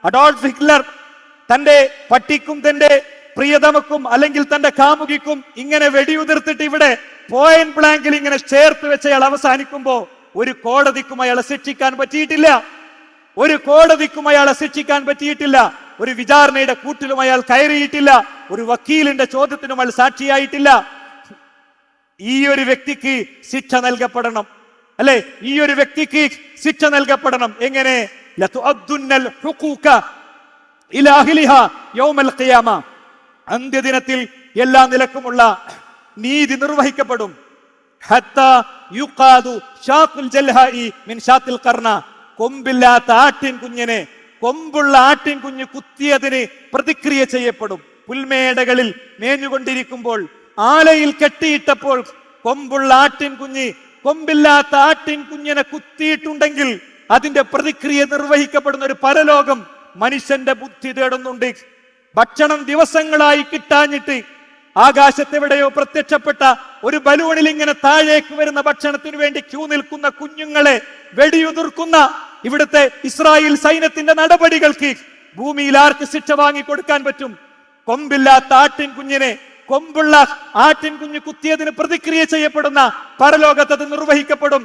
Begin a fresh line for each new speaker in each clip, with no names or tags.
Adolf Hitler തന്റെ പട്ടിക്കും തന്റെ പ്രിയതമക്കും അല്ലെങ്കിൽ തന്റെ കാമുകിക്കും ഇങ്ങനെ വെടിയുതിർത്തിട്ട് ഇവിടെ പോയിന്റ് ബ്ലാങ്കിൽ ഇങ്ങനെ ചേർത്ത് വെച്ച് അയാൾ അവസാനിക്കുമ്പോ ഒരു കോടതിക്കും അയാളെ ശിക്ഷിക്കാൻ പറ്റിയിട്ടില്ല. ഒരു കോടതിക്കും അയാളെ ശിക്ഷിക്കാൻ പറ്റിയിട്ടില്ല. ഒരു വിചാരണയുടെ കൂട്ടിലും അയാൾ കയറിയിട്ടില്ല. ഒരു വക്കീലിന്റെ ചോദ്യത്തിനും അയാൾ സാക്ഷിയായിട്ടില്ല. ഈ ഒരു വ്യക്തിക്ക് ശിക്ഷ നൽകപ്പെടണം, അല്ലെ? ഈ ഒരു വ്യക്തിക്ക് ശിക്ഷ നൽകപ്പെടണം. എങ്ങനെ? അന്ത്യദിനത്തിൽ എല്ലാ നിലക്കുമുള്ള നീതി നിർവഹിക്കപ്പെടും. കൊമ്പില്ലാത്ത ആട്ടിൻ കുഞ്ഞിനെ കൊമ്പുള്ള ആട്ടിൻ കുഞ്ഞ് കുത്തിയതിന് പ്രതിക്രിയ ചെയ്യപ്പെടും. പുൽമേടകളിൽ മേഞ്ഞുകൊണ്ടിരിക്കുമ്പോൾ ആലയിൽ കെട്ടിയിട്ടപ്പോൾ കൊമ്പുള്ള ആട്ടിൻ കുഞ്ഞ് കൊമ്പില്ലാത്ത ആട്ടിൻ കുഞ്ഞിനെ കുത്തിയിട്ടുണ്ടെങ്കിൽ അതിന്റെ പ്രതിക്രിയ നിർവഹിക്കപ്പെടുന്ന ഒരു പരലോകം മനുഷ്യന്റെ ബുദ്ധി തേടുന്നുണ്ട്. ഭക്ഷണം ദിവസങ്ങളായി കിട്ടാഞ്ഞിട്ട് ആകാശത്തെവിടെയോ പ്രത്യക്ഷപ്പെട്ട ഒരു ബലൂണിൽ ഇങ്ങനെ താഴേക്ക് വരുന്ന ഭക്ഷണത്തിന് വേണ്ടി ക്യൂ നിൽക്കുന്ന കുഞ്ഞുങ്ങളെ വെടിയുതിർക്കുന്ന ഇവിടുത്തെ ഇസ്രായേൽ സൈന്യത്തിന്റെ നടപടികൾക്ക് ഭൂമിയിൽ ആർക്ക് ശിക്ഷ വാങ്ങിക്കൊടുക്കാൻ പറ്റും? കൊമ്പില്ലാത്ത ആട്ടിൻ കുഞ്ഞിനെ കൊമ്പുള്ള ആട്ടിൻ കുഞ്ഞ് കുത്തിയതിന് പ്രതിക്രിയ ചെയ്യപ്പെടുന്ന പരലോകത്ത് അത് നിർവഹിക്കപ്പെടും.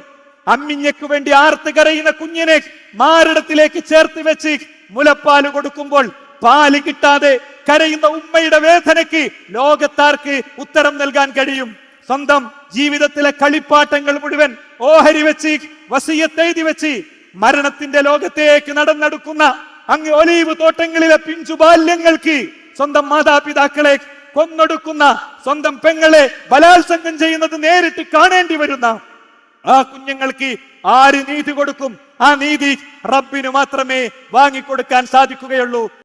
അമ്മിഞ്ഞയ്ക്ക് വേണ്ടി ആർത്ത് കരയുന്ന കുഞ്ഞിനെ മാറിടത്തിലേക്ക് ചേർത്ത് വെച്ച് മുലപ്പാല് കൊടുക്കുമ്പോൾ പാല് കിട്ടാതെ കരയുന്ന ഉമ്മയുടെ വേദനയ്ക്ക് ലോകത്താർക്ക് ഉത്തരം നൽകാൻ കഴിയും? സ്വന്തം ജീവിതത്തിലെ കളിപ്പാട്ടങ്ങൾ മുഴുവൻ ഓഹരി വെച്ച് വസിയത്തെഴുതി വെച്ച് മരണത്തിന്റെ ലോകത്തേക്ക് നടന്നെടുക്കുന്ന അങ്ങ് ഒലീവ് തോട്ടങ്ങളിലെ പിഞ്ചു ബാല്യങ്ങൾക്ക് സ്വന്തം മാതാപിതാക്കളെ കൊന്നൊടുക്കുന്ന, സ്വന്തം പെങ്ങളെ ബലാത്സംഗം ചെയ്യുന്നത് നേരിട്ട് കാണേണ്ടി വരുന്ന ആ കുഞ്ഞുങ്ങൾക്ക് ആര് നീതി കൊടുക്കും? ആ നീതി റബ്ബിന് മാത്രമേ വാങ്ങിക്കൊടുക്കാൻ സാധിക്കുകയുള്ളൂ.